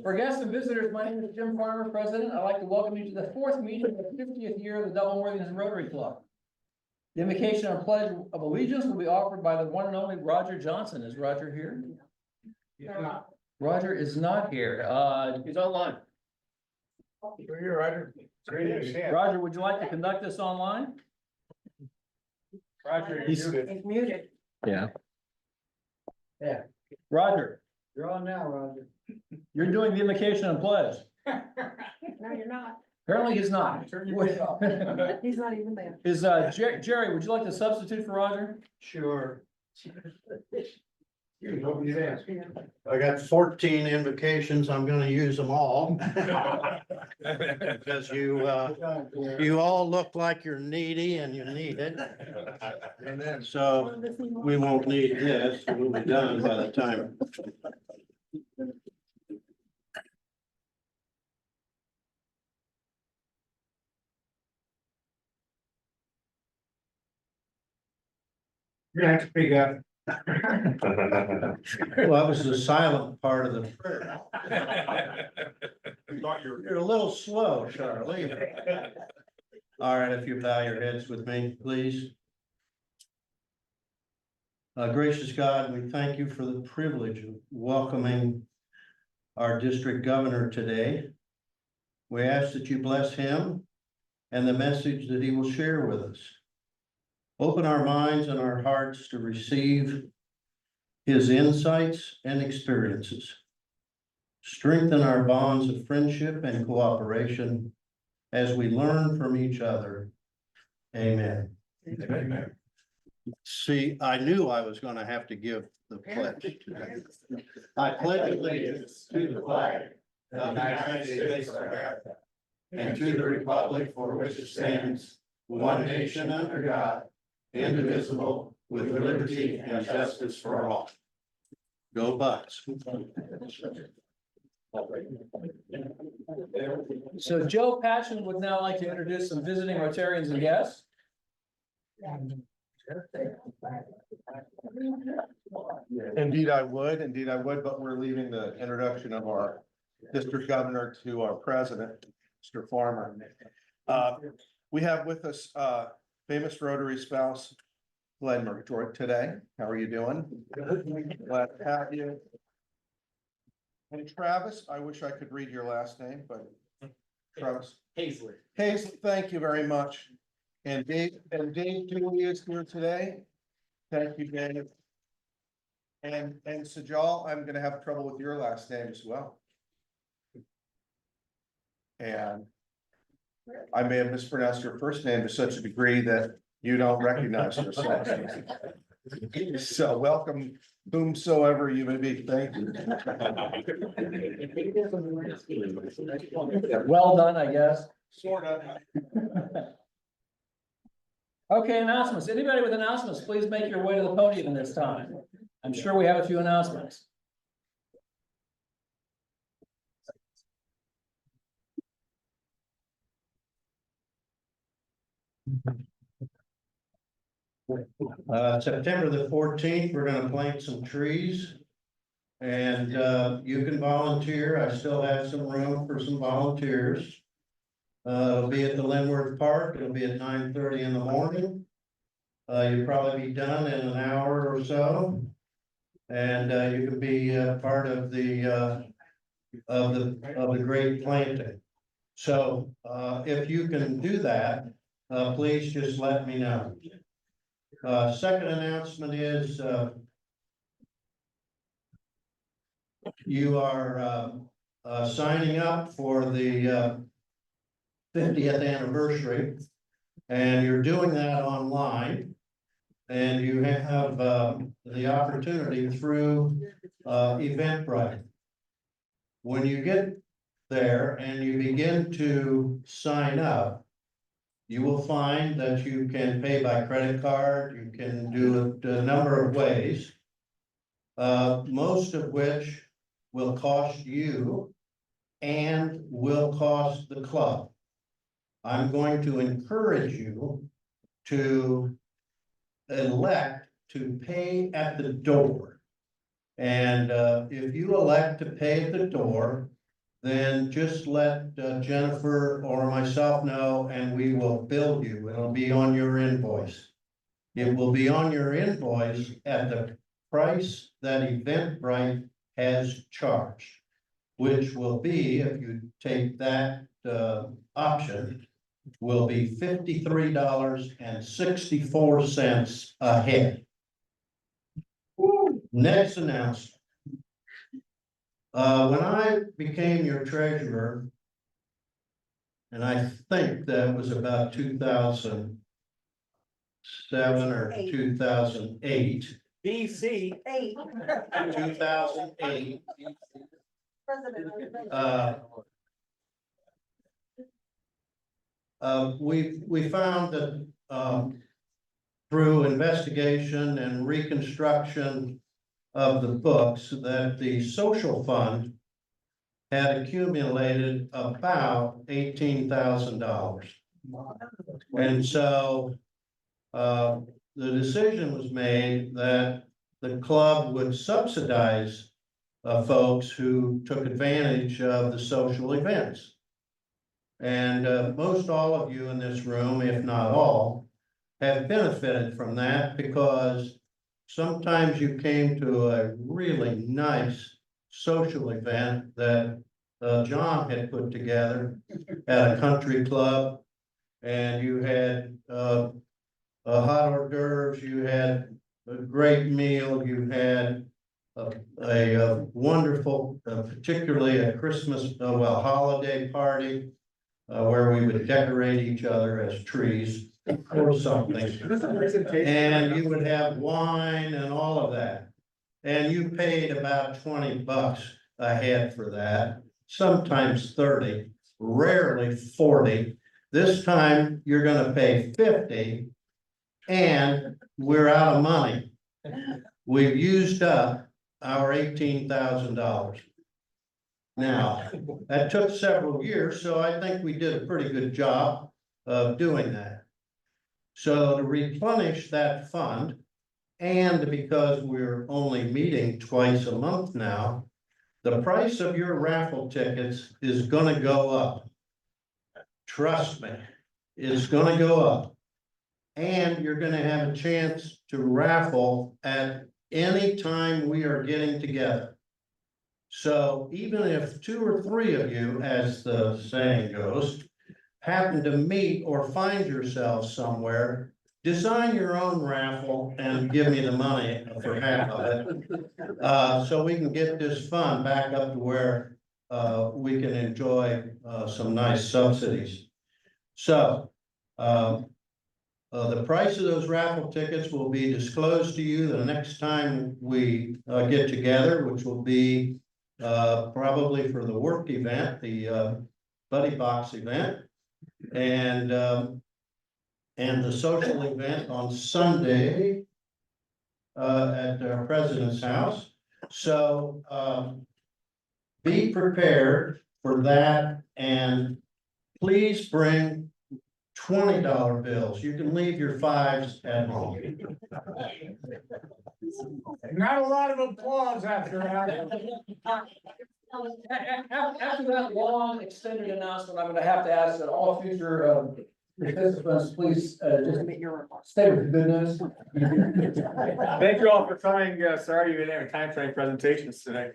For guests and visitors, my name is Jim Farmer, President. I'd like to welcome you to the fourth meeting of the 50th year of the Double Worthington Rotary Club. The invocation and pledge of allegiance will be offered by the one and only Roger Johnson. Is Roger here? Yeah. Roger is not here. He's online. You're here, Roger. Roger, would you like to conduct this online? Roger, He's muted. Yeah. Yeah. Roger, You're on now, Roger. you're doing the invocation and pledge. No, you're not. Apparently he's not. He's not even there. Is Jerry, would you like to substitute for Roger? Sure. I got 14 invocations. I'm gonna use them all. Because you all look like you're needy and you need it. And then. So we won't need this. We'll be done by the time. You're gonna have to speak up. Well, that was the silent part of the prayer. You're a little slow, Charlie. All right, if you bow your heads with me, please. Gracious God, we thank you for the privilege of welcoming our district governor today. We ask that you bless him and the message that he will share with us. Open our minds and our hearts to receive his insights and experiences. Strengthen our bonds of friendship and cooperation as we learn from each other. Amen. Amen. See, I knew I was gonna have to give the pledge. I pledge allegiance to the flag of the United States of America and to the republic for which it stands, one nation under God, indivisible, with liberty and justice for all. Go Bucks. So Joe Patchen would now like to introduce some visiting Rotarians and guests. Indeed, I would, but we're leaving the introduction of our district governor to our president, Mr. Farmer. We have with us, famous Rotary spouse, Glenn Murgatroyd today. How are you doing? Glad to have you. And Travis, I wish I could read your last name, but Travis. Hazley. Hazley, thank you very much. And Dave Dewey is here today. Thank you, Dave. And Sajal, I'm gonna have trouble with your last name as well. And I may have mispronounced your first name to such a degree that you don't recognize yourself. So welcome, whomsoever you may be. Thank you. Well done, I guess. Sort of. Okay, announcements. Anybody with announcements, please make your way to the podium this time. I'm sure we have a few announcements. September the 14th, we're gonna plant some trees. And you can volunteer. I still have some room for some volunteers. It'll be at the Linworth Park. It'll be at 9:30 in the morning. You'll probably be done in an hour or so. And you can be part of the great planting. So if you can do that, please just let me know. Second announcement is you are signing up for the 50th anniversary, and you're doing that online. And you have the opportunity through Eventbrite. When you get there and you begin to sign up, you will find that you can pay by credit card. You can do it a number of ways, most of which will cost you and will cost the club. I'm going to encourage you to elect to pay at the door. And if you elect to pay at the door, then just let Jennifer or myself know and we will bill you. It'll be on your invoice. It will be on your invoice at the price that Eventbrite has charged, which will be, if you take that option, will be $53.64 a head. Next announcement. When I became your treasurer, and I think that was about 2007 or 2008. BC. 2008. We found that, through investigation and reconstruction of the books, that the social fund had accumulated about $18,000. And so, the decision was made that the club would subsidize folks who took advantage of the social events. And most all of you in this room, if not all, have benefited from that because sometimes you came to a really nice social event that John had put together at a country club. And you had hot hors d'oeuvres, you had a great meal, you had a wonderful, particularly a Christmas, holiday party, where we would decorate each other as trees or something. And you would have wine and all of that. And you paid about $20 a head for that, sometimes 30, rarely 40. This time you're gonna pay 50 and we're out of money. We've used up our $18,000. Now, that took several years, so I think we did a pretty good job of doing that. So to replenish that fund, and because we're only meeting twice a month now, the price of your raffle tickets is gonna go up. Trust me, it's gonna go up. And you're gonna have a chance to raffle at any time we are getting together. So even if 2 or 3 of you, as the saying goes, happen to meet or find yourselves somewhere, design your own raffle and give me the money for half of it. So we can get this fund back up to where we can enjoy some nice subsidies. So the price of those raffle tickets will be disclosed to you the next time we get together, which will be probably for the work event, the Buddy Box event, and the social event on Sunday at our president's house. So be prepared for that, and please bring $20 bills. You can leave your 5s at home. Not a lot of applause after that. After that long extended announcement, I'm gonna have to ask that all future participants, please just stay with the good news. Thank you all for coming. Sorry you didn't have time for any presentations today.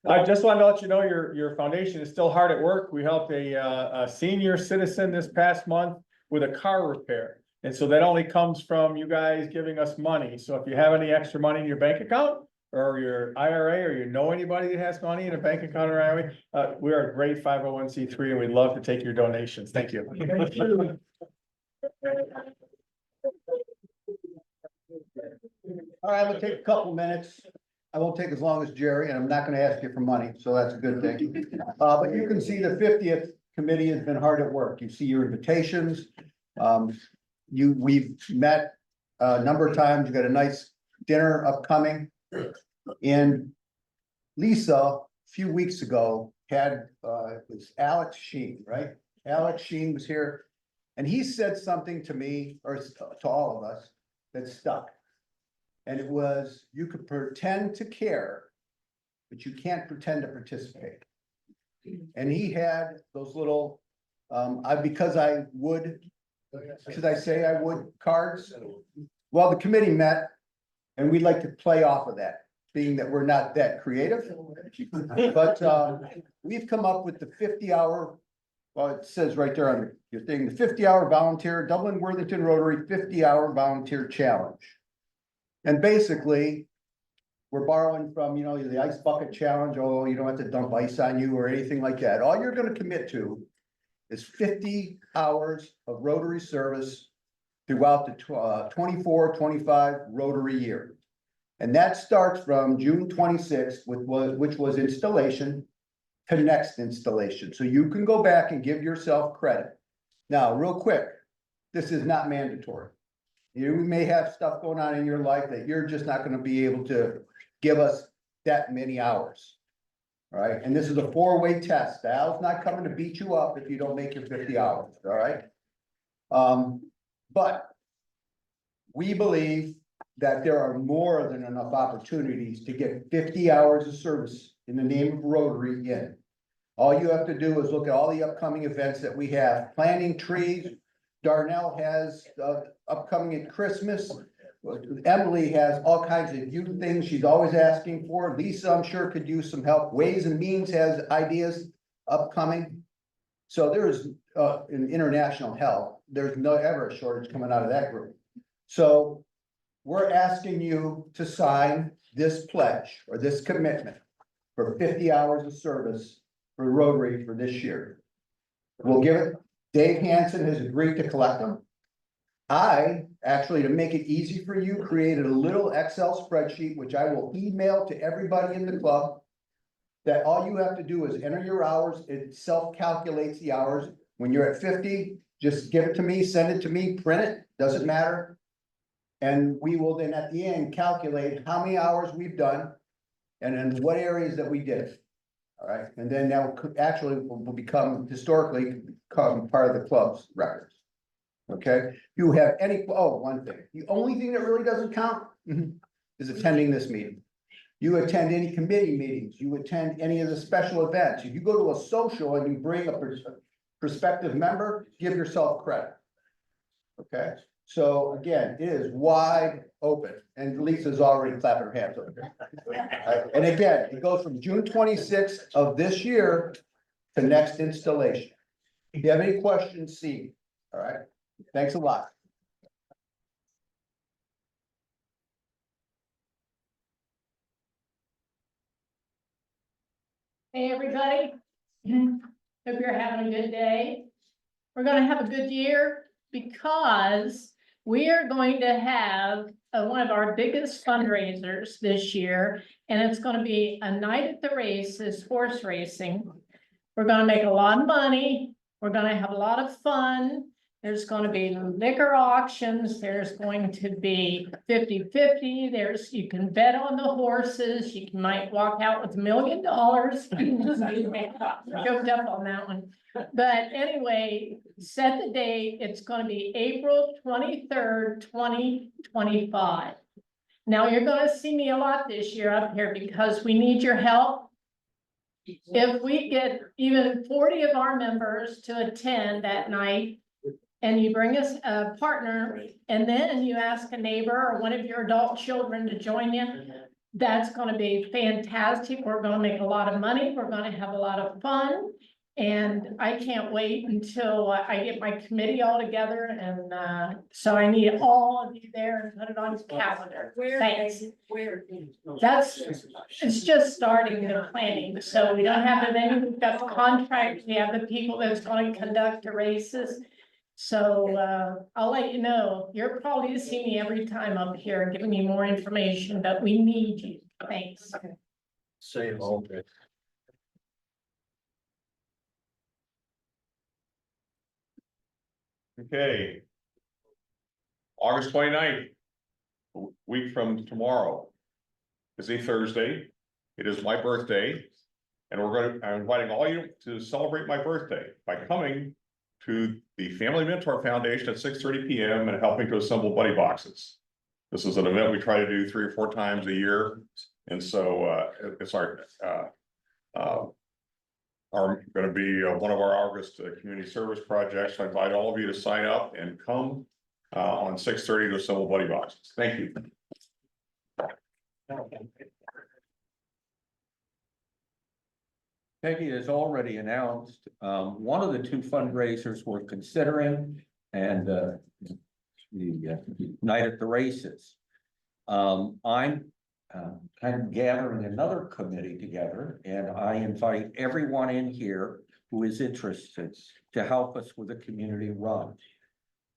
I just wanted to let you know your foundation is still hard at work. We helped a senior citizen this past month with a car repair. And so that only comes from you guys giving us money. So if you have any extra money in your bank account or your IRA, or you know anybody that has money in a bank account or IRA, we are a great 501c3 and we'd love to take your donations. Thank you. All right, I'm gonna take a couple minutes. I won't take as long as Jerry, and I'm not gonna ask you for money, so that's a good thing. But you can see the 50th committee has been hard at work. You see your invitations. We've met a number of times. You got a nice dinner upcoming. And Lisa, a few weeks ago, had, it was Alex Sheen, right? Alex Sheen was here, and he said something to me, or to all of us, that stuck. And it was, you could pretend to care, but you can't pretend to participate. And he had those little, because I say I would cards. Well, the committee met and we'd like to play off of that, being that we're not that creative. But, we've come up with the 50-hour, well, it says right there on your thing, the 50-hour volunteer, Dublin Worthington Rotary 50-hour volunteer challenge. And basically, we're borrowing from, the ice bucket challenge. Oh, you don't have to dump ice on you or anything like that. All you're gonna commit to is 50 hours of Rotary service throughout the 24-25 Rotary year. And that starts from June 26th, which was installation to next installation. So you can go back and give yourself credit. Now, real quick, this is not mandatory. You may have stuff going on in your life that you're just not gonna be able to give us that many hours. All right, and this is a 4-way test. Al's not coming to beat you up if you don't make your 50 hours, all right? But we believe that there are more than enough opportunities to get 50 hours of service in the name of Rotary in. All you have to do is look at all the upcoming events that we have, planting trees. Darnell has upcoming at Christmas. Emily has all kinds of youth things she's always asking for. Lisa, I'm sure, could use some help. Ways and Means has ideas upcoming. So there's in international health, there's no ever a shortage coming out of that group. So we're asking you to sign this pledge or this commitment for 50 hours of service for Rotary for this year. We'll give it. Dave Hansen has agreed to collect them. I actually, to make it easy for you, created a little Excel spreadsheet, which I will email to everybody in the club. That all you have to do is enter your hours. It self-calculates the hours. When you're at 50, just give it to me, send it to me, print it, doesn't matter. And we will then at the end calculate how many hours we've done and in what areas that we did. All right, and then that will actually will become historically become part of the club's records. Okay, you have any, one thing, the only thing that really doesn't count is attending this meeting. You attend any committee meetings, you attend any of the special events. If you go to a social and you bring a prospective member, give yourself credit. Okay, so again, it is wide open, and Lisa's already clapping her hands over there. And again, it goes from June 26th of this year to next installation. If you have any questions, see, all right, thanks a lot. Hey, everybody. Hope you're having a good day. We're gonna have a good year because we are going to have one of our biggest fundraisers this year, and it's gonna be a night at the races, horse racing. We're gonna make a lot of money. We're gonna have a lot of fun. There's gonna be liquor auctions. There's going to be 50-50. You can bet on the horses. You might walk out with $1 million. Joked up on that one. But anyway, set the date. It's gonna be April 23rd, 2025. Now, you're gonna see me a lot this year up here because we need your help. If we get even 40 of our members to attend that night, and you bring us a partner, and then you ask a neighbor or one of your adult children to join you, that's gonna be fantastic. We're gonna make a lot of money. We're gonna have a lot of fun. And I can't wait until I get my committee all together, and so I need all of you there and put it on the calendar. Thanks. It's just starting the planning, so we don't have any, we've got the contract, we have the people that's going to conduct the races. So I'll let you know. You're probably to see me every time up here giving me more information, but we need you. Thanks. Same, okay. Okay. August 29th, a week from tomorrow, is a Thursday. It is my birthday. And I'm inviting all you to celebrate my birthday by coming to the Family Mentor Foundation at 6:30 p.m. and helping to assemble buddy boxes. This is an event we try to do 3 or 4 times a year. And so, it's gonna be one of our August community service projects. I invite all of you to sign up and come on 6:30 to assemble buddy boxes. Thank you. Peggy has already announced, one of the 2 fundraisers we're considering and, the night at the races. I'm kind of gathering another committee together and I invite everyone in here who is interested to help us with a community run.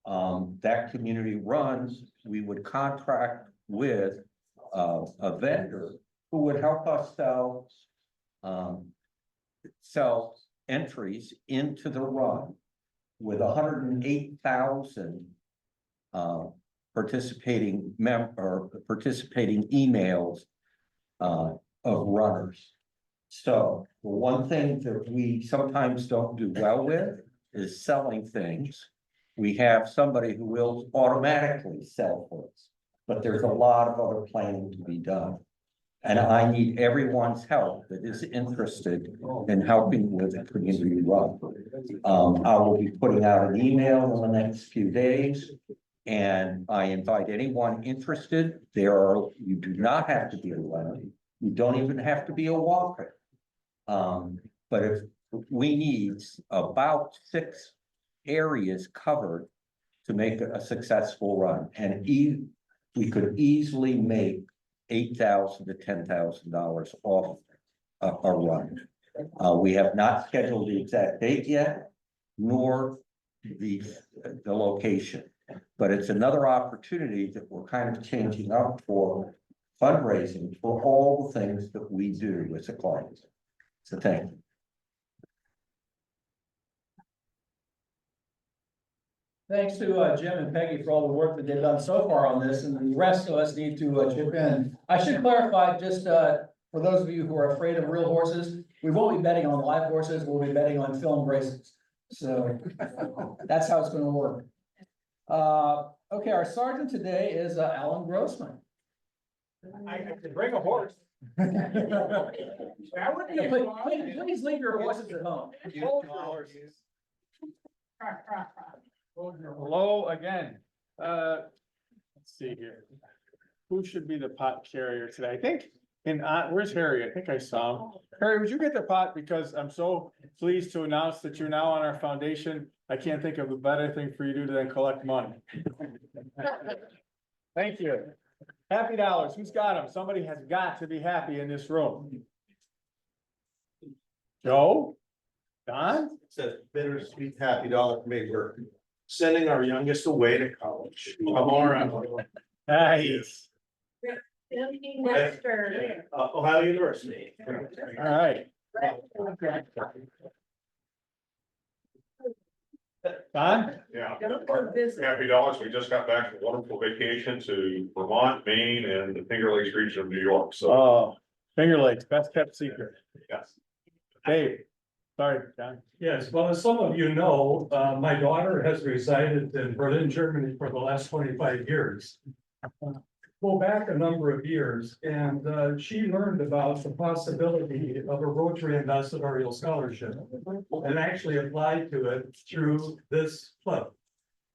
That community runs, we would contract with a vendor who would help us sell entries into the run with 108,000 participating emails of runners. So the one thing that we sometimes don't do well with is selling things. We have somebody who will automatically sell for us, but there's a lot of other planning to be done. And I need everyone's help that is interested in helping with the community run. I will be putting out an email in the next few days. And I invite anyone interested. You do not have to be a runner. You don't even have to be a walker. But if we need about 6 areas covered to make a successful run, and we could easily make $8,000 to $10,000 off a run. We have not scheduled the exact date yet, nor the location. But it's another opportunity that we're kind of changing up for fundraising for all the things that we do as a client. So thank you. Thanks to Jim and Peggy for all the work that they've done so far on this, and the rest of us need to chip in. I should clarify, just for those of you who are afraid of real horses, we won't be betting on live horses, we'll be betting on film races. So that's how it's gonna work. Okay, our sergeant today is Alan Grossman. I could bring a horse. That would be Yeah, fun. please leave your horses at home. Hello again. Let's see here. Who should be the pot carrier today? I think, where's Harry? I think I saw him. Harry, would you get the pot? Because I'm so pleased to announce that you're now on our foundation. I can't think of a better thing for you to do than collect money. Thank you. Happy dollars. Who's got them? Somebody has got to be happy in this room. Joe? Don? It's a bittersweet happy dollar for me. We're sending our youngest away to college. Nice. Ohio University. All right. Don? Yeah. Happy dollars. We just got back from a wonderful vacation to Vermont, Maine, and the Finger Lakes region of New York. So, Oh, Finger Lakes, best kept secret. yes. Dave. Sorry, Don. Yes, well, as some of you know, my daughter has resided in Berlin, Germany for the last 25 years. Go back a number of years and she learned about the possibility of a Rotary ambassadorial scholarship and actually applied to it through this club.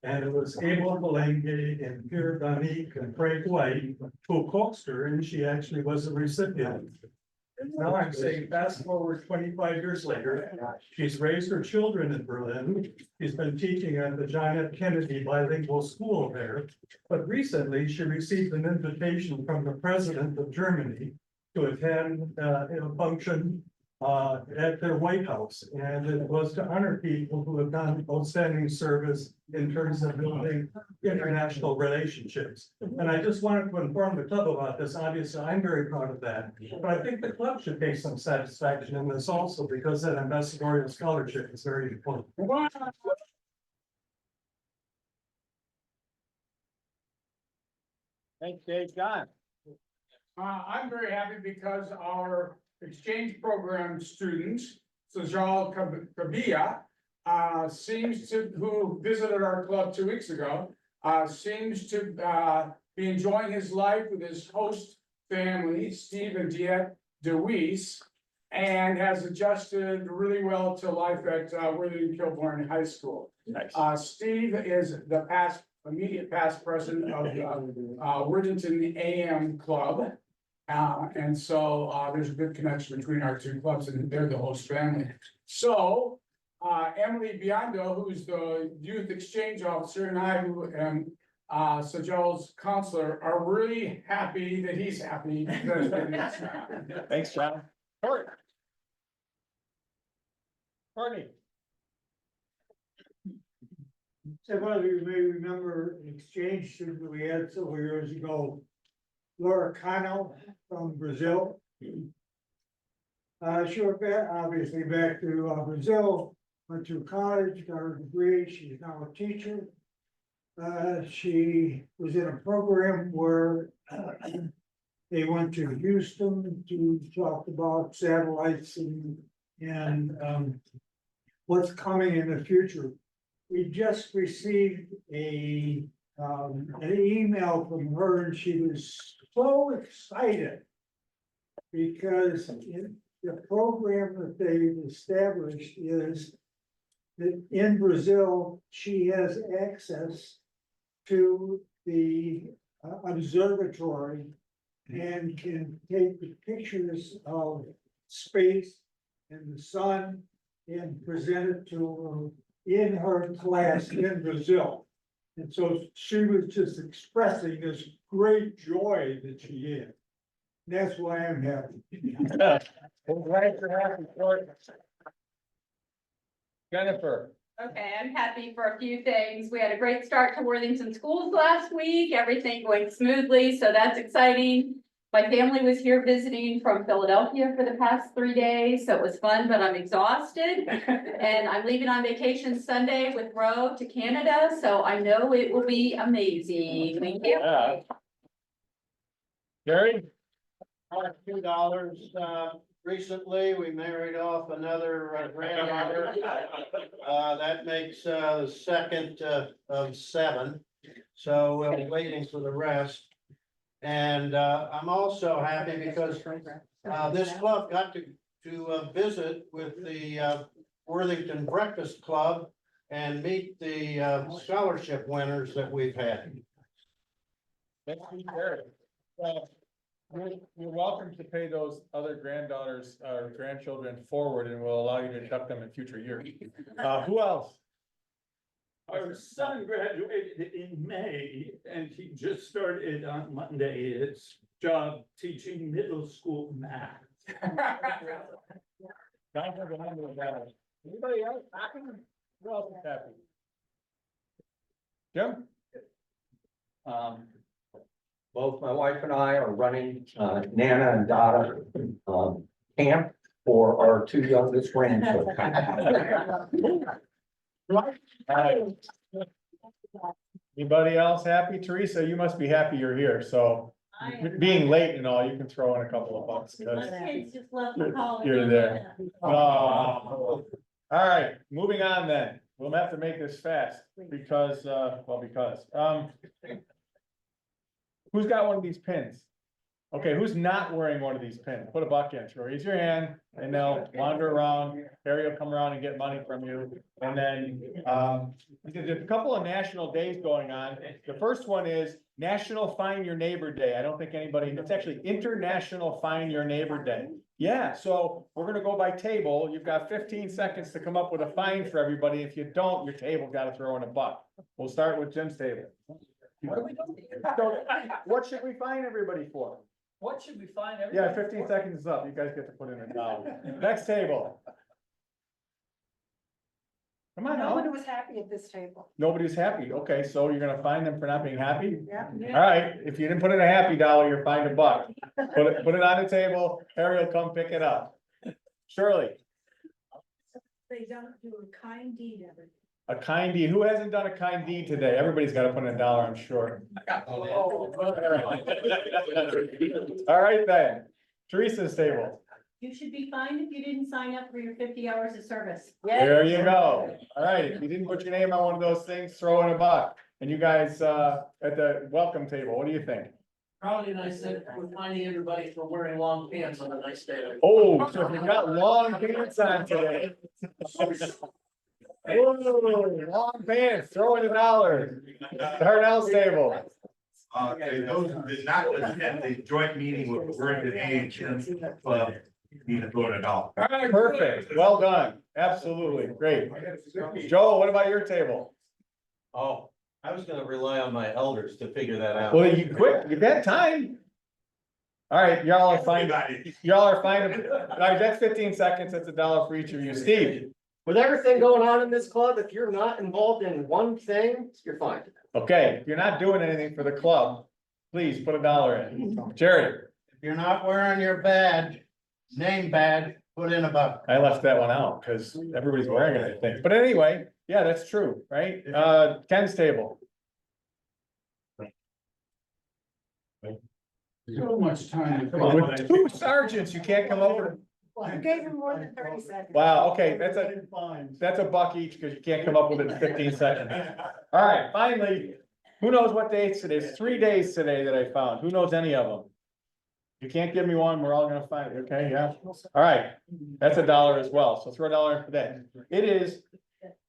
And it was Abel Malenge and Pierre Danique and Frank White who coaxed her, and she actually was a recipient. Now I'm saying fast forward 25 years later, she's raised her children in Berlin. She's been teaching at the John F. Kennedy bilingual school there. But recently she received an invitation from the president of Germany to attend a function at their White House. And it was to honor people who have done outstanding service in terms of building international relationships. And I just wanted to inform the club about this. Obviously, I'm very proud of that. But I think the club should take some satisfaction in this also, because that ambassadorial scholarship is very important. Thanks, Dave. Don? I'm very happy because our exchange program students, Sajal Kabia, who visited our club 2 weeks ago, seems to be enjoying his life with his host family, Steve and Diet DeWeese, and has adjusted really well to life at Worthington Kilbourne High School. Nice. Steve is the immediate past president of Worthington AM Club. And so there's a good connection between our two clubs, and they're the host family. So Emily Biondo, who's the youth exchange officer, and I, who am Sajal's counselor, are really happy that he's happy. Thanks, John. Courtney. Several of you may remember an exchange student that we had several years ago, Laura Cano from Brazil. She went back, obviously back to Brazil, went to college, got her degree, she's now a teacher. She was in a program where they went to Houston to talk about satellites and what's coming in the future. We just received an email from her, and she was so excited because the program that they've established is that in Brazil, she has access to the observatory and can take the pictures of space and the sun and present it to in her class in Brazil. And so she was just expressing this great joy that she had. That's why I'm happy. Well, glad you're happy, Courtney. Jennifer. Okay, I'm happy for a few things. We had a great start to Worthington schools last week, everything going smoothly, so that's exciting. My family was here visiting from Philadelphia for the past 3 days, so it was fun, but I'm exhausted. And I'm leaving on vacation Sunday with Ro to Canada, so I know it will be amazing. Thank you. Yeah. Gary? $2. Recently, we married off another granddaughter. That makes the second of 7. So we're waiting for the rest. And I'm also happy because this club got to visit with the Worthington Breakfast Club and meet the scholarship winners that we've had. You're welcome to pay those other granddaughters or grandchildren forward, and we'll allow you to deduct them in future years. Who else? Our son graduated in May and he just started on Monday his job teaching middle school math. Anybody else happy? Who else is happy? Jim? Both my wife and I are running Nana and Dada camp for our 2 youngest grandchildren. Anybody else happy? Teresa, you must be happy you're here, so being late and all, you can throw in a couple of bucks. Kids just love the college. You're there. All right, moving on then. We'll have to make this fast because, who's got one of these pins? Okay, who's not wearing one of these pins? Put a buck in, sure, raise your hand, and they'll wander around, Harry will come around and get money from you. And then, there's a couple of national days going on. The first one is National Find Your Neighbor Day. I don't think anybody, it's actually International Find Your Neighbor Day. Yeah, so we're gonna go by table. You've got 15 seconds to come up with a fine for everybody. If you don't, your table gotta throw in a buck. We'll start with Jim's table. What are we doing? So, what should we fine everybody for? What should we find everybody? Yeah, 15 seconds is up. You guys get to put in $1. Next table. Come on now. Nobody was happy at this table. Nobody's happy. Okay, so you're gonna fine them for not being happy? Yeah. All right, if you didn't put in a happy dollar, you're fined $1. Put it on the table. Harry will come pick it up. Shirley, They don't do a kind deed every. a kind deed. Who hasn't done a kind deed today? Everybody's gotta put in $1, I'm sure. All right then. Teresa's table. You should be fined if you didn't sign up for your 50 hours of service. There you go. All right, if you didn't put your name on one of those things, throw in $1. And you guys, at the welcome table, what do you think? Probably nice that we're finding everybody for wearing long pants on a nice day. Oh, so you got long pants on today. Whoa, long pants, throw in $1. Darnell's table. Those who did not attend the joint meeting with the Worthington AHM Club need to vote it out. All right, perfect, well done, absolutely, great. Joe, what about your table? Oh, I was gonna rely on my elders to figure that out. Well, you quit, you got time. All right, y'all are fine, y'all are fine, all right, that's 15 seconds, that's $1 for each of you, Steve. With everything going on in this club, if you're not involved in one thing, you're fine. Okay, if you're not doing anything for the club, please put $1 in. Jerry, If you're not wearing your badge, name badge, put in a buck. I left that one out because everybody's wearing it, I think, but anyway, yeah, that's true, right? Ken's table. So much time. With 2 sergeants, you can't come up with. You gave him more than 30 seconds. Wow, okay, that's a $1 each because you can't come up with it in 15 seconds. All right, finally, who knows what dates today? It's 3 days today that I found. Who knows any of them? You can't give me one, we're all gonna find it, okay, yeah? All right, that's $1 as well, so throw $1 in for that. It is,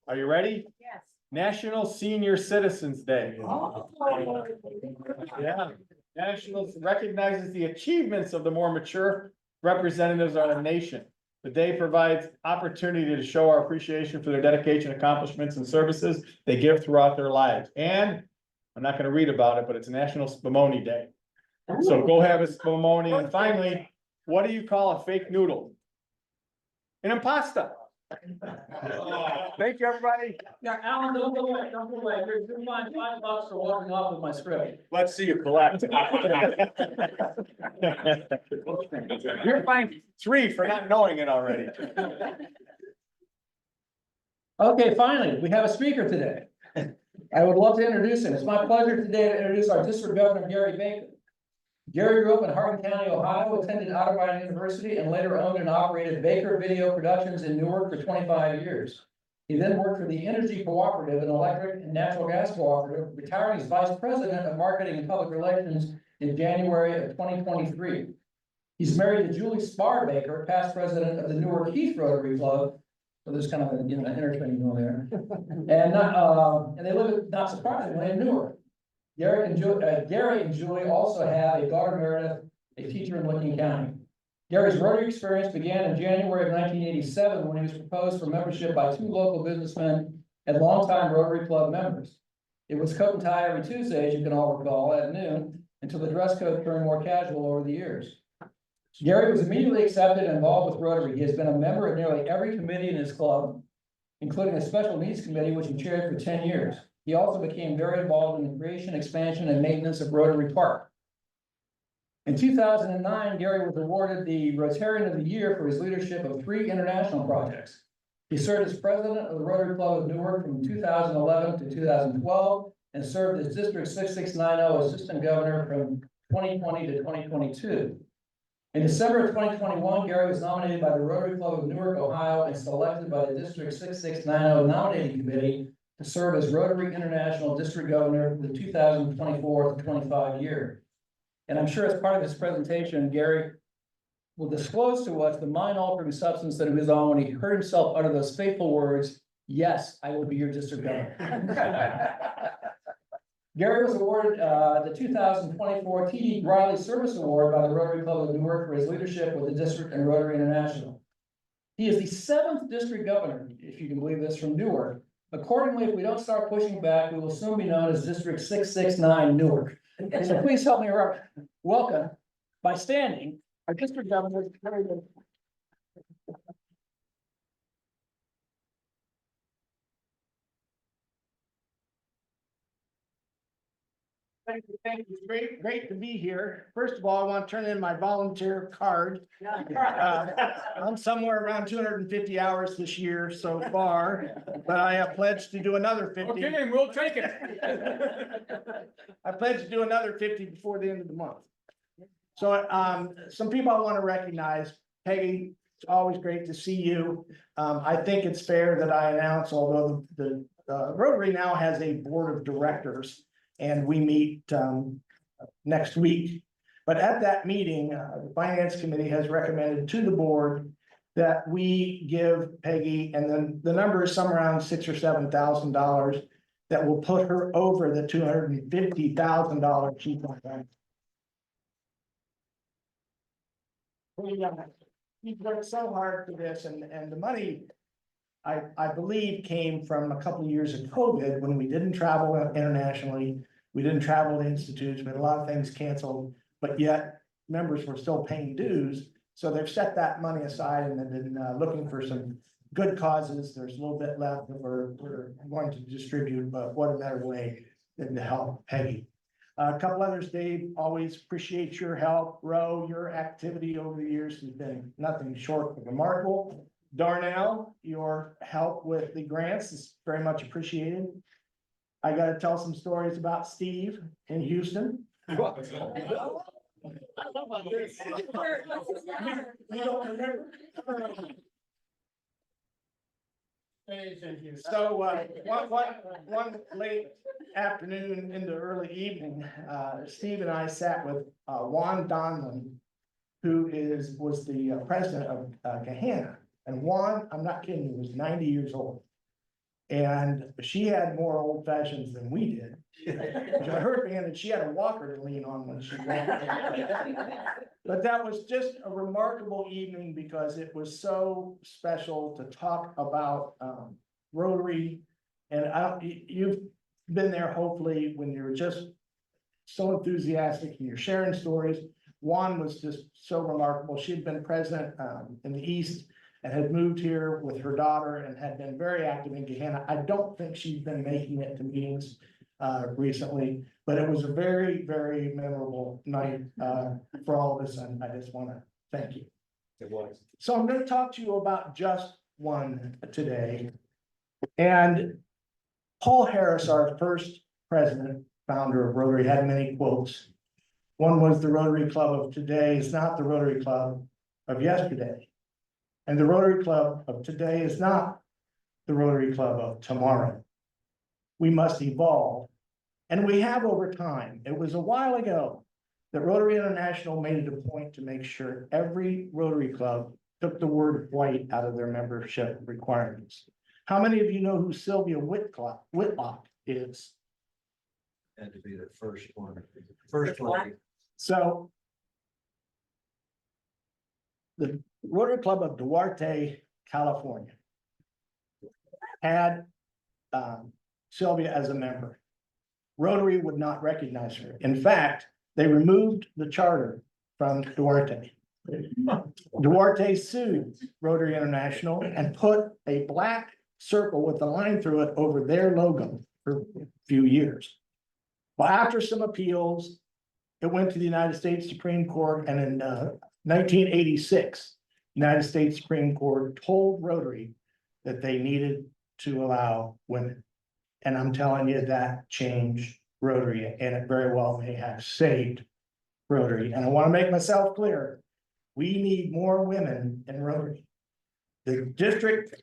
are you ready? Yes. National Senior Citizens Day. Yeah, National recognizes the achievements of the more mature representatives of the nation. The day provides opportunity to show our appreciation for their dedication, accomplishments, and services they give throughout their lives. And I'm not gonna read about it, but it's National Spumoni Day. So go have a spumoni. And finally, what do you call a fake noodle? An impasta. Thank you, everybody. Yeah, Alan, don't go away, don't go away. You're fine, $5 for walking off with my script. Let's see you collect. You're fine 3 for not knowing it already. Okay, finally, we have a speaker today. I would love to introduce him. It's my pleasure today to introduce our District Governor, Gary Baker. Gary grew up in Hardin County, Ohio, attended Otterbein University, and later owned and operated Baker Video Productions in Newark for 25 years. He then worked for the Energy Cooperative, an electric and natural gas cooperative, retiring as Vice President of Marketing and Public Relations in January of 2023. He's married to Julie Spar Baker, past president of the Newark Heath Rotary Club. So there's kind of an interchange there. And they live, not surprisingly, in Newark. Gary and Julie also have a daughter, Meredith, a teacher in Licking County. Gary's Rotary experience began in January of 1987 when he was proposed for membership by 2 local businessmen and longtime Rotary Club members. It was coat and tie every Tuesday, as you can all recall, at noon, until the dress code turned more casual over the years. Gary was immediately accepted and involved with Rotary. He has been a member of nearly every committee in his club, including the Special Needs Committee, which he chaired for 10 years. He also became very involved in the creation, expansion, and maintenance of Rotary Park. In 2009, Gary was awarded the Rotarian of the Year for his leadership of 3 international projects. He served as president of the Rotary Club of Newark from 2011 to 2012 and served as District 6690 Assistant Governor from 2020 to 2022. In December of 2021, Gary was nominated by the Rotary Club of Newark, Ohio, and selected by the District 6690 Nominating Committee to serve as Rotary International District Governor for the 2024 to 25 year. And I'm sure as part of this presentation, Gary will disclose to us the mind-altering substance that it was on when he heard himself utter those fateful words, "Yes, I will be your district governor." Gary was awarded the 2024 T.D. Riley Service Award by the Rotary Club of Newark for his leadership with the district and Rotary International. He is the 7th district governor, if you can believe this, from Newark. Accordingly, if we don't start pushing back, we will soon be known as District 669 Newark. So please help me welcome by standing our district governor. Thank you. Great to be here. First of all, I want to turn in my volunteer card. I'm somewhere around 250 hours this year so far, but I have pledged to do another 50. Okay, we'll take it. I pledged to do another 50 before the end of the month. So some people I want to recognize: Peggy it's always great to see you. I think it's fair that I announce, although the Rotary now has a board of directors and we meet next week. But at that meeting, the finance committee has recommended to the board that we give Peggy, and then the number is somewhere around $6,000 or $7,000, that will put her over the $250,000 she's on. He worked so hard for this, and the money, I believe, came from a couple of years of COVID when we didn't travel internationally. We didn't travel to institutes, we had a lot of things canceled, but yet members were still paying dues. So they've set that money aside and they've been looking for some good causes. There's a little bit left that we're going to distribute, but what a better way than to help Peggy. A couple others, Dave, always appreciate your help. Ro, your activity over the years has been nothing short of remarkable. Darnell, your help with the grants is very much appreciated. I gotta tell some stories about Steve in Houston. So, one late afternoon into early evening, Steve and I sat with Juan Donlin, who was the president of Gahanna. And Juan, I'm not kidding you, was 90 years old. And she had more old fashions than we did. I heard that she had a walker to lean on when she walked. But that was just a remarkable evening because it was so special to talk about Rotary. And you've been there hopefully when you're just so enthusiastic and you're sharing stories. Juan was just so remarkable. She had been president in the East and had moved here with her daughter and had been very active in Gahanna. I don't think she's been making it to meetings recently, but it was a very, very memorable night for all of us, and I just want to thank you. It was. So I'm going to talk to you about just one today. And Paul Harris, our first president, founder of Rotary, had many quotes. One was, the Rotary Club of today is not the Rotary Club of yesterday. And the Rotary Club of today is not the Rotary Club of tomorrow. We must evolve. And we have over time. It was a while ago that Rotary International made it a point to make sure every Rotary Club took the word white out of their membership requirements. How many of you know who Sylvia Whitlock is? Had to be the first one. First one. So the Rotary Club of Duarte, California had Sylvia as a member. Rotary would not recognize her. In fact, they removed the charter from Duarte. Duarte sued Rotary International and put a black circle with a line through it over their logo for a few years. Well, after some appeals, it went to the United States Supreme Court, and in 1986, United States Supreme Court told Rotary that they needed to allow women. And I'm telling you, that changed Rotary, and it very well may have saved Rotary. And I want to make myself clear, we need more women in Rotary. The district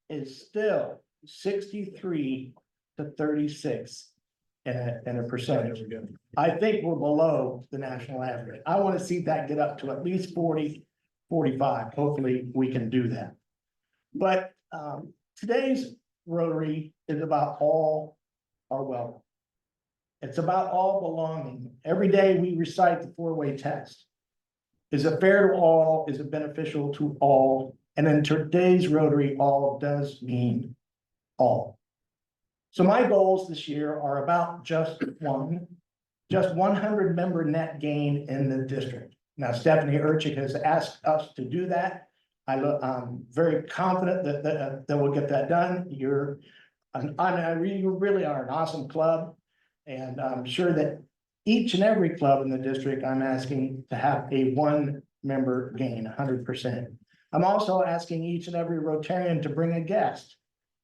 is still 63 to 36 in a percentage. I think we're below the national average. I want to see that get up to at least 40, 45. Hopefully we can do that. But today's Rotary is about all are welcome. It's about all belonging. Every day we recite the four-way test. Is it fair to all? Is it beneficial to all? And in today's Rotary, all does mean all. So my goals this year are about just 100 member net gain in the district. Now, Stephanie Urchik has asked us to do that. I'm very confident that we'll get that done. You really are an awesome club. And I'm sure that each and every club in the district, I'm asking to have a 1 member gain, 100%. I'm also asking each and every Rotarian to bring a guest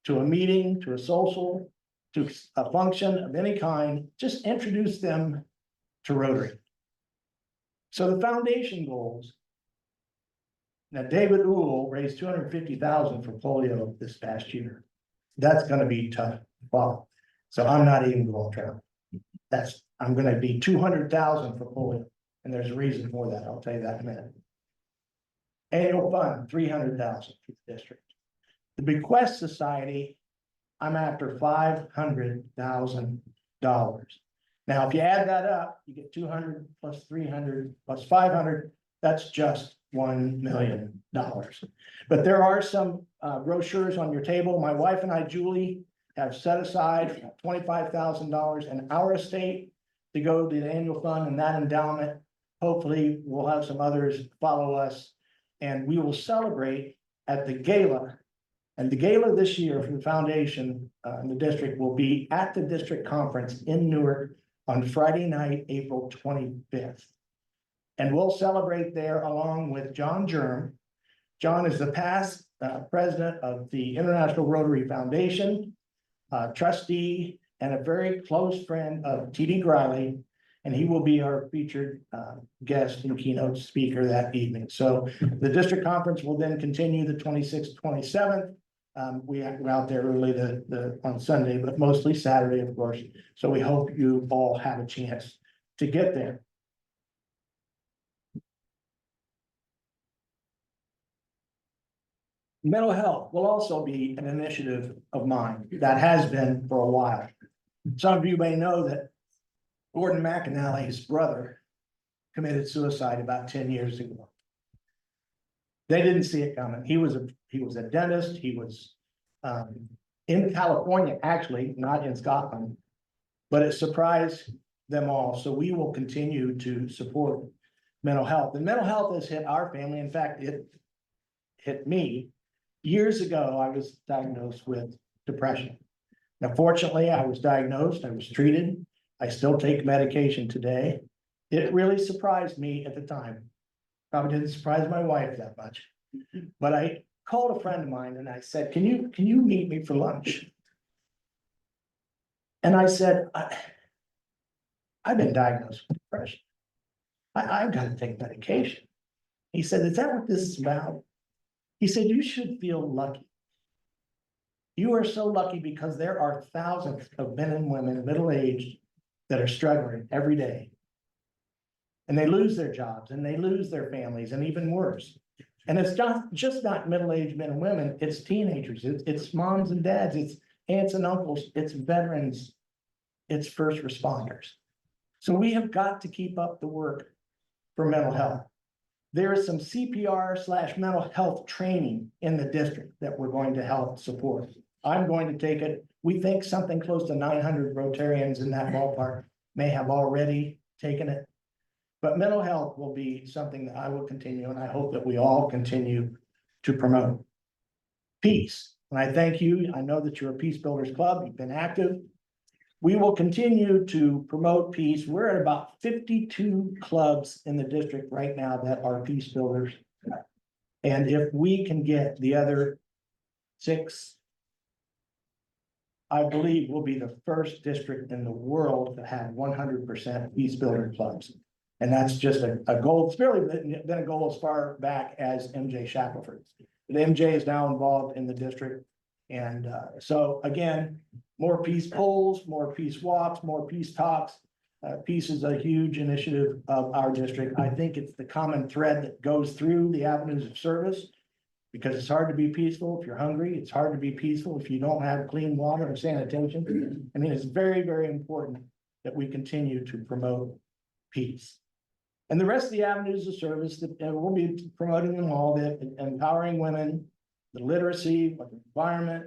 to a meeting, to a social, to a function of any kind. Just introduce them to Rotary. So the foundation goals. Now, David Uhl raised $250,000 for polio this past year. That's gonna be tough. Wow. So I'm not even going to travel. I'm gonna be 200,000 for polio, and there's a reason for that. I'll tell you that in a minute. Annual fund, 300,000 for the district. The Bequest Society, I'm after $500,000. Now, if you add that up, you get 200 plus 300 plus 500, that's just $1 million. But there are some brochures on your table. My wife and I, Julie, have set aside $25,000 in our estate to go to the annual fund and that endowment. Hopefully, we'll have some others follow us, and we will celebrate at the gala. And the gala this year for the foundation in the district will be at the district conference in Newark on Friday night, April 25th. And we'll celebrate there along with John Germ. John is the past president of the International Rotary Foundation, trustee, and a very close friend of T.D. Griley. And he will be our featured guest and keynote speaker that evening. So the district conference will then continue the 26th, 27th. We're out there early on Sunday, but mostly Saturday, of course. So we hope you all have a chance to get there. Mental health will also be an initiative of mine that has been for a while. Some of you may know that Gordon McAnally, his brother, committed suicide about 10 years ago. They didn't see it coming. He was a dentist. He was in California, actually, not in Scotland, but it surprised them all. So we will continue to support mental health. And mental health has hit our family. In fact, it hit me. Years ago, I was diagnosed with depression. Now, fortunately, I was diagnosed, I was treated. I still take medication today. It really surprised me at the time. Probably didn't surprise my wife that much. But I called a friend of mine and I said, can you meet me for lunch? And I said, I've been diagnosed with depression. I've got to take medication. He said, is that what this is about? He said, you should feel lucky. You are so lucky because there are thousands of men and women, middle-aged, that are struggling every day. And they lose their jobs and they lose their families, and even worse. And it's just not middle-aged men and women, it's teenagers, it's moms and dads, it's aunts and uncles, it's veterans, it's first responders. So we have got to keep up the work for mental health. There is some CPR/mental health training in the district that we're going to help support. I'm going to take it. We think something close to 900 Rotarians in that ballpark may have already taken it. But mental health will be something that I will continue, and I hope that we all continue to promote. Peace. And I thank you. I know that you're a Peace Builders Club. You've been active. We will continue to promote peace. We're at about 52 clubs in the district right now that are peace builders. And if we can get the other 6, I believe we'll be the first district in the world to have 100% peace builder clubs. And that's just a goal. It's really been a goal as far back as MJ Shackelford. But MJ is now involved in the district. And so again, more peace polls, more peace walks, more peace talks. Peace is a huge initiative of our district. I think it's the common thread that goes through the avenues of service, because it's hard to be peaceful if you're hungry. It's hard to be peaceful if you don't have clean water and sanitation. I mean, it's very, very important that we continue to promote peace. And the rest of the avenues of service that we'll be promoting them all, the empowering women, the literacy, the environment,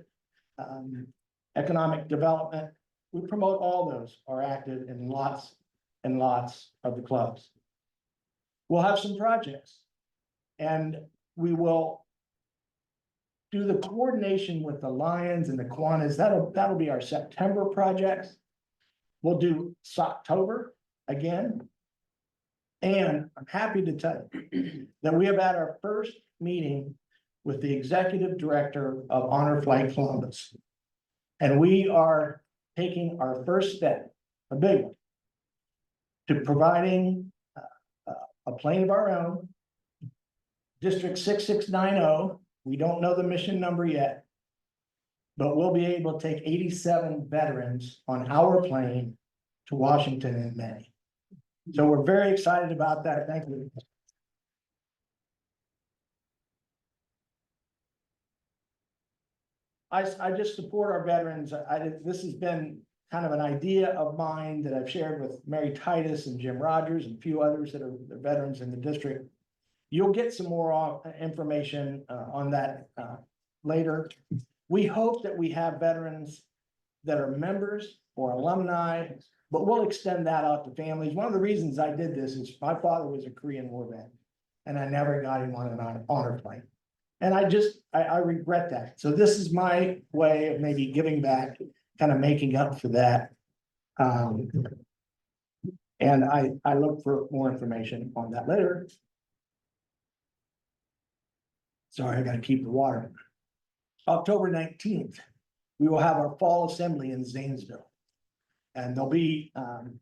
economic development. We promote all those, are active in lots and lots of the clubs. We'll have some projects, and we will do the coordination with the Lions and the Kiwanis. That'll be our September projects. We'll do October again. And I'm happy to tell you that we have had our first meeting with the executive director of Honor Flight Columbus. And we are taking our first step, a big one, to providing a plane of our own. District 6690, we don't know the mission number yet. But we'll be able to take 87 veterans on our plane to Washington in May. So we're very excited about that. Thank you. I just support our veterans. This has been kind of an idea of mine that I've shared with Mary Titus and Jim Rogers and a few others that are the veterans in the district. You'll get some more information on that later. We hope that we have veterans that are members or alumni, but we'll extend that out to families. One of the reasons I did this is my father was a Korean War vet, and I never got him on an honor flight. And I regret that. So this is my way of maybe giving back, kind of making up for that. And I look for more information on that later. Sorry, I gotta keep the water. October 19th, we will have our fall assembly in Zanesville. And there'll be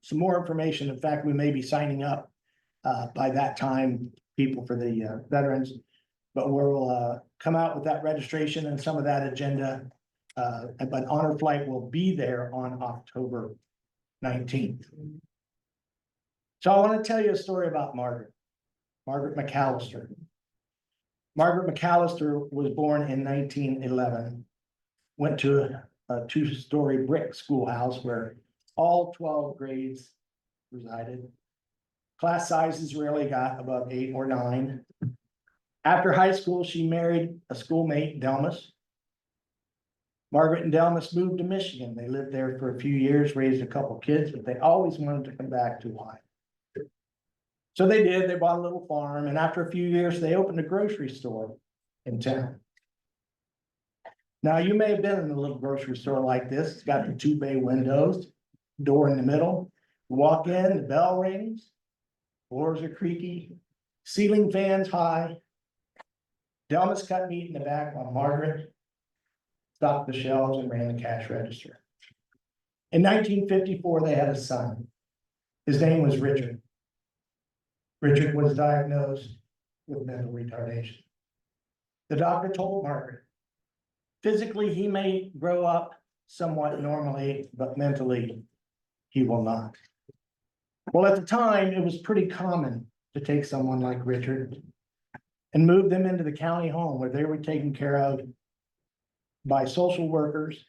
some more information. In fact, we may be signing up by that time, people for the veterans. But we'll come out with that registration and some of that agenda. But Honor Flight will be there on October 19th. So I want to tell you a story about Margaret McAllister. Margaret McAllister was born in 1911, went to a two-story brick schoolhouse where all 12 grades resided. Class sizes rarely got above 8 or 9. After high school, she married a schoolmate, Delmas. Margaret and Delmas moved to Michigan. They lived there for a few years, raised a couple kids, but they always wanted to come back to Ohio. So they did. They bought a little farm, and after a few years, they opened a grocery store in town. Now, you may have been in a little grocery store like this. It's got the 2 bay windows, door in the middle. You walk in, the bell rings, floors are creaky, ceiling fans high. Delmas cut meat in the back while Margaret stocked the shelves and ran the cash register. In 1954, they had a son. His name was Richard. Richard was diagnosed with mental retardation. The doctor told Margaret, physically, he may grow up somewhat normally, but mentally, he will not. Well, at the time, it was pretty common to take someone like Richard and move them into the county home where they were taken care of by social workers,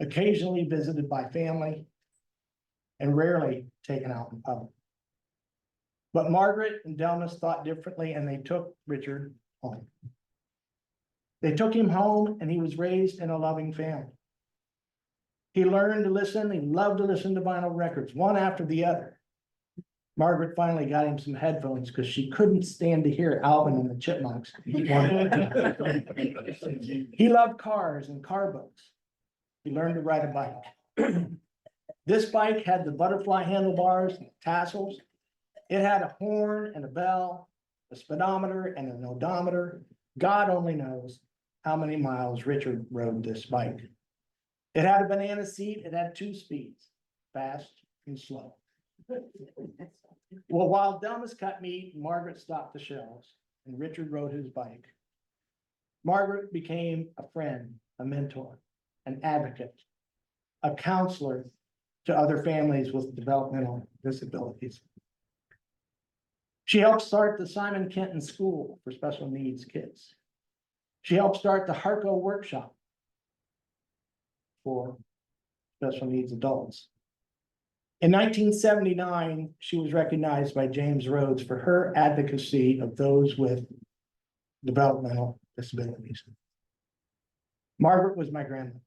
occasionally visited by family, and rarely taken out in public. But Margaret and Delmas thought differently, and they took Richard home. They took him home, and he was raised in a loving family. He learned to listen. He loved to listen to vinyl records, one after the other. Margaret finally got him some headphones because she couldn't stand to hear Alvin and the Chipmunks. He loved cars and car books. He learned to ride a bike. This bike had the butterfly handlebars and tassels. It had a horn and a bell, a speedometer and an odometer. God only knows how many miles Richard rode this bike. It had a banana seat. It had 2 speeds, fast and slow. Well, while Delmas cut meat, Margaret stocked the shelves and Richard rode his bike. Margaret became a friend, a mentor, an advocate, a counselor to other families with developmental disabilities. She helped start the Simon Kenton School for Special Needs Kids. She helped start the Harco Workshop for special needs adults. In 1979, she was recognized by James Rhodes for her advocacy of those with developmental disabilities. Margaret was my grandmother.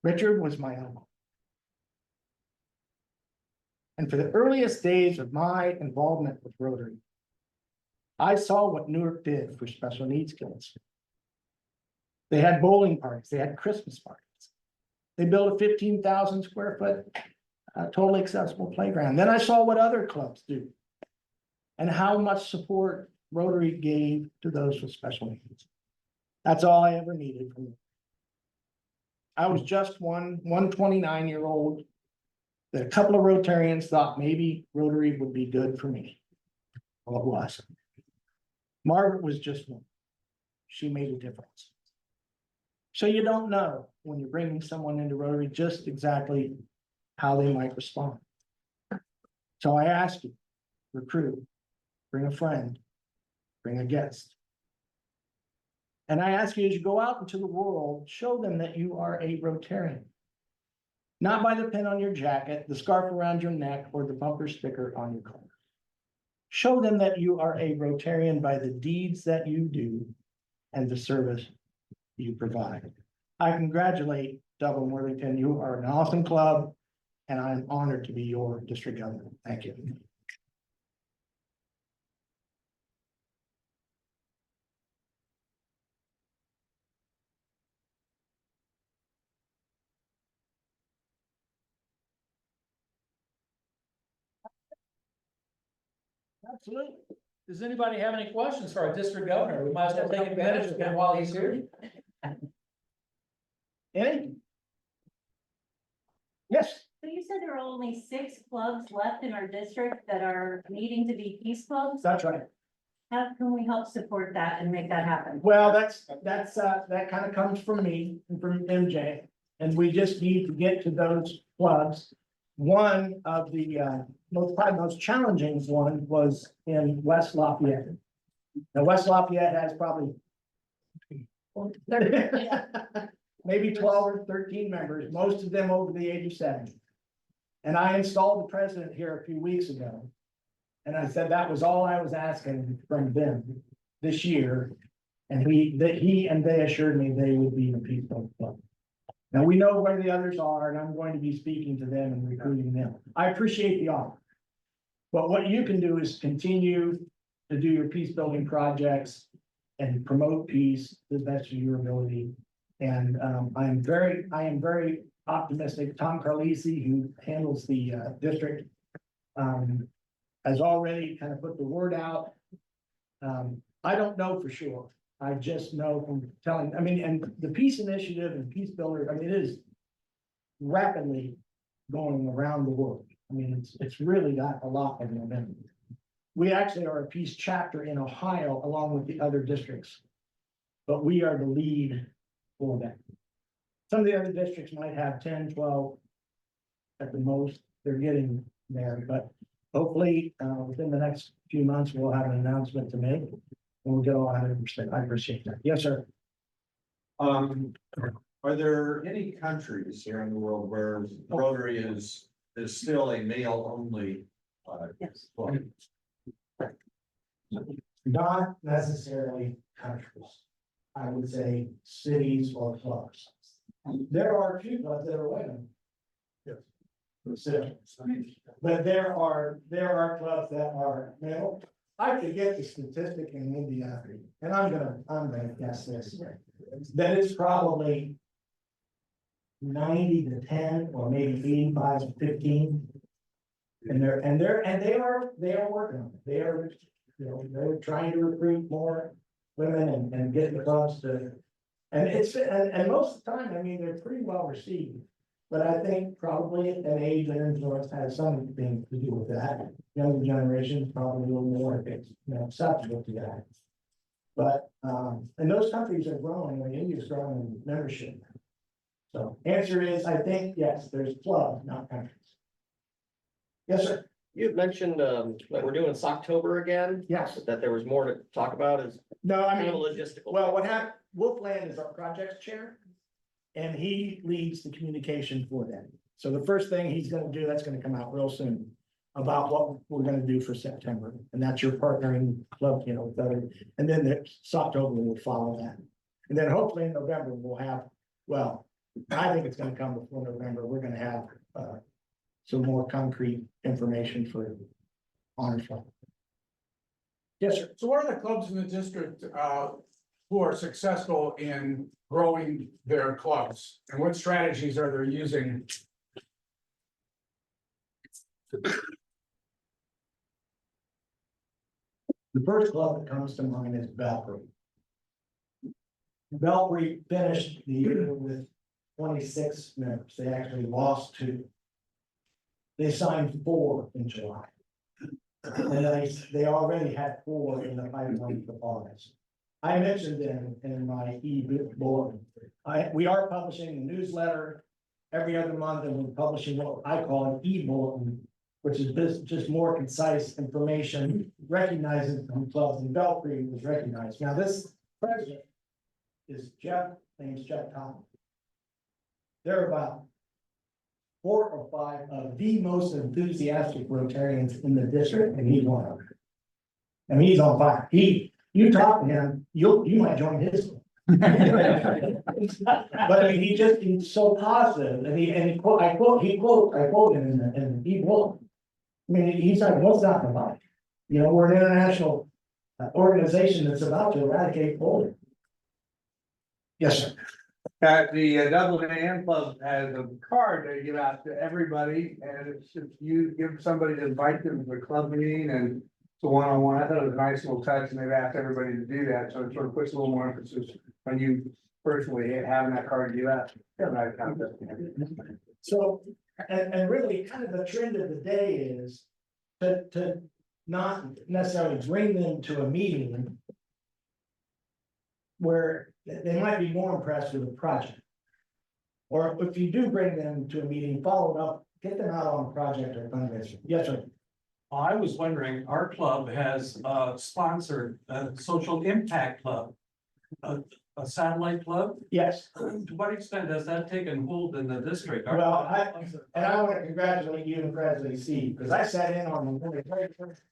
Richard was my uncle. And for the earliest days of my involvement with Rotary, I saw what Newark did for special needs kids. They had bowling parties, they had Christmas parties. They built a 15,000 square foot totally accessible playground. Then I saw what other clubs do and how much support Rotary gave to those with special needs. That's all I ever needed from them. I was just one 29-year-old. That a couple of Rotarians thought maybe Rotary would be good for me. Well, it was. Margaret was just one. She made a difference. So you don't know when you're bringing someone into Rotary just exactly how they might respond. So I ask you, recruit, bring a friend, bring a guest. And I ask you, as you go out into the world, show them that you are a Rotarian. Not by the pin on your jacket, the scarf around your neck, or the bumper sticker on your car. Show them that you are a Rotarian by the deeds that you do and the service you provide. I congratulate Dublin Worthington. You are an awesome club, and I'm honored to be your district governor. Thank you. Absolutely. Does anybody have any questions for our district governor? We might as well take advantage of him while he's here. Any? Yes. So you said there are only 6 clubs left in our district that are needing to be peace clubs? That's right. How can we help support that and make that happen? Well, that kind of comes from me and from MJ, and we just need to get to those clubs. One of the probably most challenging one was in West Lafayette. Now, West Lafayette has probably maybe 12 or 13 members, most of them over the age of 70. And I installed the president here a few weeks ago. And I said that was all I was asking from them this year. And he and they assured me they would be in a peace club. Now, we know where the others are, and I'm going to be speaking to them and recruiting them. I appreciate the offer. But what you can do is continue to do your peace building projects and promote peace to the best of your ability. And I am very optimistic. Tom Carlisi, who handles the district, has already kind of put the word out. I don't know for sure. I just know from telling, and the peace initiative and peace builder, it is rapidly going around the world. It's really got a lot of momentum. We actually are a peace chapter in Ohio along with the other districts, but we are the lead for that. Some of the other districts might have 10, 12 at the most. They're getting there, but hopefully within the next few months, we'll have an announcement to make. And we'll get all 100%. I appreciate that. Yes, sir. Are there any countries here in the world where Rotary is still a male only? Yes. Club? Not necessarily countries. I would say cities or clubs. There are a few clubs that are women. Yes. But there are clubs that are male. I could get the statistic in India, and I'm gonna guess this, that it's probably 90 to 10, or maybe 85 to 15. And they are working on it. They're trying to recruit more women and get the clubs to, and most of the time, they're pretty well received. But I think probably an age and influence has something to do with that. Younger generation probably a little more susceptible to that. But and those countries are growing. India's growing in membership. So answer is, I think yes, there's clubs, not countries. Yes, sir. You had mentioned that we're doing Socktober again. Yes. That there was more to talk about. Is No, kind of logistical. Well, what happened? Wolfland is our projects chair. And he leads the communication for them. So the first thing he's gonna do, that's gonna come out real soon, about what we're gonna do for September. And that's your partnering club, with other, and then the Socktober will follow that. And then hopefully in November, we'll have, well, I think it's gonna come before November, we're gonna have some more concrete information for Honor Flight. Yes, sir. So what are the clubs in the district who are successful in growing their clubs? And what strategies are they using? The first club that comes to mind is Belpre. Belpre finished the year with 26 members. They actually lost 2. They signed 4 in July. And they already had 4 in the pipeline for August. I mentioned in my e-bulletin, we are publishing a newsletter every other month, and we're publishing what I call an e-bulletin, which is just more concise information, recognizing some clubs, and Belfry was recognized. Now, this president is name's Jeff Thomas. There are about 4 or 5 of the most enthusiastic Rotarians in the district, and he's one of them. And he's on fire. You talk to him, you might join his. But I mean, he's so positive, and I quote him in the e-book. I mean, he's like, what's not about? You know, we're an international organization that's about to eradicate bullying. Yes, sir. The Dublin AM Club has a card they give out to everybody, and it's if you give somebody to invite them to the club meeting and it's a one-on-one. I thought it was a nice little touch, and they've asked everybody to do that, so it sort of puts a little more emphasis on you personally having that card to give out. Yeah, nice concept. So, and really kind of the trend of the day is to not necessarily bring them to a meeting where they might be more impressed with the project. Or if you do bring them to a meeting, follow it up, get them out on a project or fundraiser. Yes, sir. I was wondering, our club has sponsored a social impact club, a satellite club. Yes. To what extent has that taken hold in the district? Well, I want to congratulate you and President Steve, because I sat in on the very first.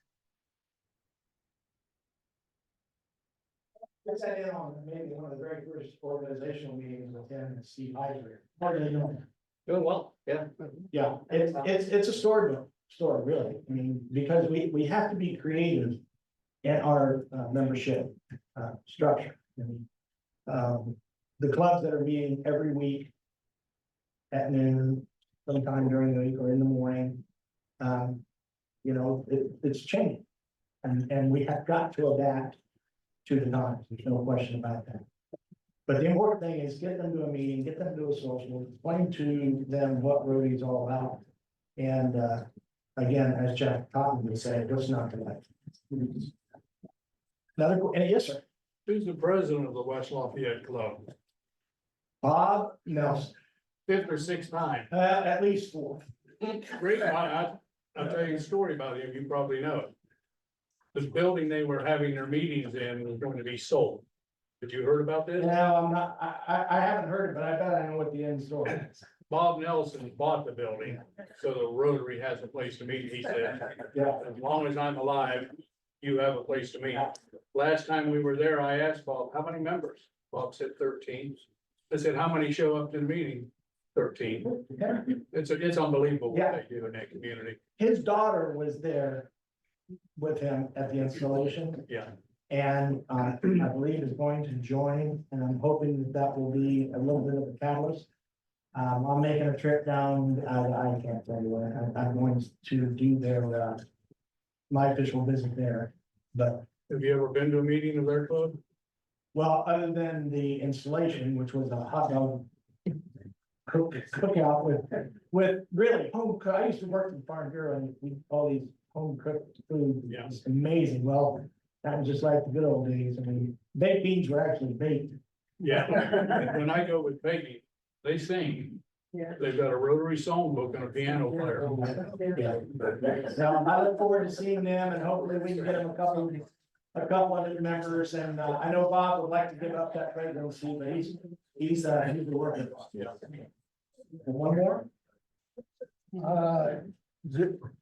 I sat in on maybe one of the very first organizational meetings with him and Steve Heiser. How are they doing? Doing well, yeah. Yeah, it's a story, really. I mean, because we have to be creative in our membership structure. The clubs that are meeting every week at noon, sometime during the week or in the morning, you know, it's changing. And we have got to adapt to the times. There's no question about that. But the important thing is get them to a meeting, get them to a social, explain to them what Rotary is all about. And again, as Jack Cotton would say, let's not do that. Yes, sir. Who's the president of the West Lafayette Club? Bob Nelson. 5th or 6th time? At least 4. Great, I'll tell you a story about him, you probably know it. The building they were having their meetings in was going to be sold. Did you heard about this? No, I'm not, I haven't heard it, but I bet I know what the end story is. Bob Nelson bought the building, so the Rotary has a place to meet, he said. Yeah. As long as I'm alive, you have a place to meet. Last time we were there, I asked Bob, how many members? Bob said 13. I said, how many show up to the meeting? 13. It's unbelievable what they do in that community. His daughter was there with him at the installation. Yeah. And I believe is going to join, and I'm hoping that will be a little bit of a catalyst. I'm making a trip down, I can't tell you when, I'm going to do their, my official visit there, but. Have you ever been to a meeting of their club? Well, other than the installation, which was a hot dog cookout with really home, I used to work in the Farm Bureau and we all these home cooked food. Yeah. It's amazing. Well, that was just like the good old days. I mean, baked beans were actually baked. Yeah, when I go with baking, they sing. Yeah. They've got a Rotary song book and a piano player. Yeah. So I look forward to seeing them and hopefully we can get them a couple of members. And I know Bob would like to give up that presidency, but he's working. Yeah. And one more?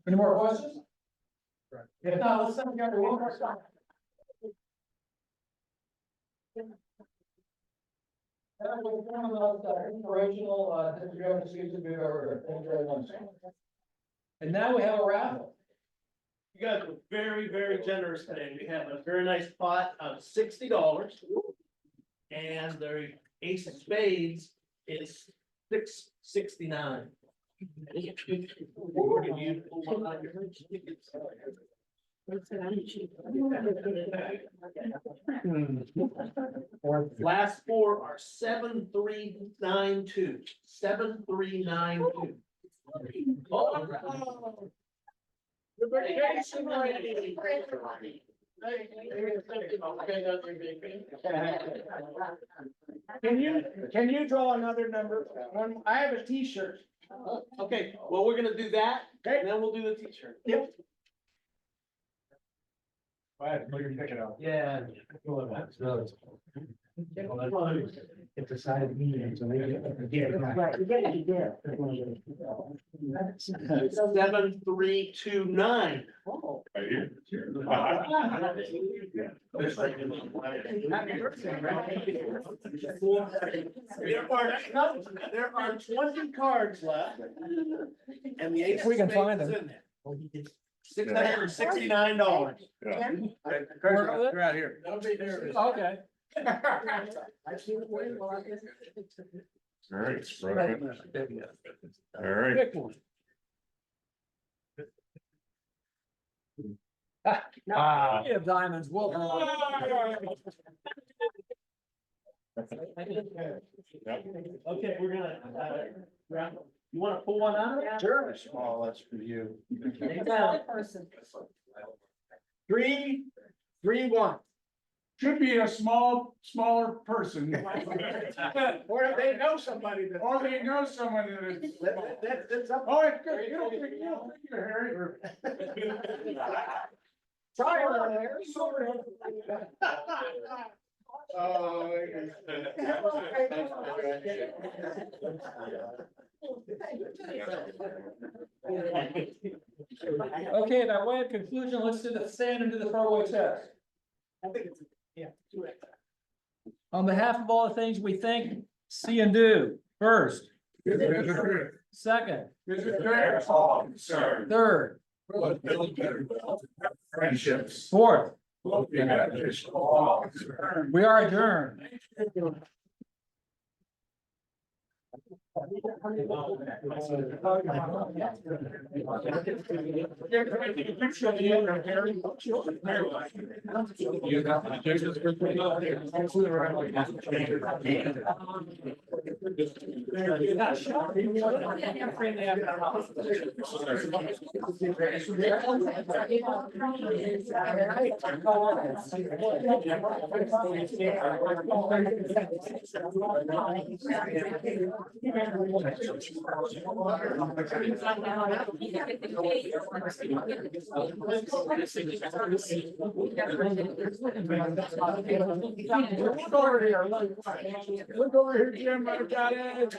Any more questions? If not, let's send together one more time. That was one of the most inspirational district speeches we've ever heard. Thank you very much. And now we have a raffle. You guys were very, very generous today. We have a very nice pot of $60. And the ace of spades is $669. Last four are 7392. 7392. Oh. The vacation lady. Can you draw another number? I have a T-shirt. Okay, well, we're gonna do that, and then we'll do the t-shirt. Yep. Go ahead, put your ticket out. Yeah. It's a side meeting, so they get. 7329. Right here. There are 20 cards left. And the ace If we can of spades find is them. in there. $669. Yeah. They're out here. Okay. All right. All right. Pick one. Ah. Of diamonds, we'll. Okay, we're gonna, you wanna pull one out? Sure. Small, that's for you. 3-3-1. Should be a smaller person. Or if they know somebody that. Or they know someone that is. That's up. Oh, it's good. You don't think you're Harry. Try it, Harry. Okay, by way of conclusion, let's do the stand and do the throwaway test. I think it's, yeah. On behalf of all the things we think, see and do, first, second, third, Friendships. fourth, we are adjourned. Look over here, Jim, I got it.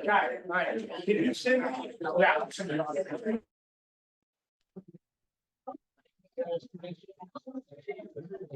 Got it, right. Can you send me? Yeah.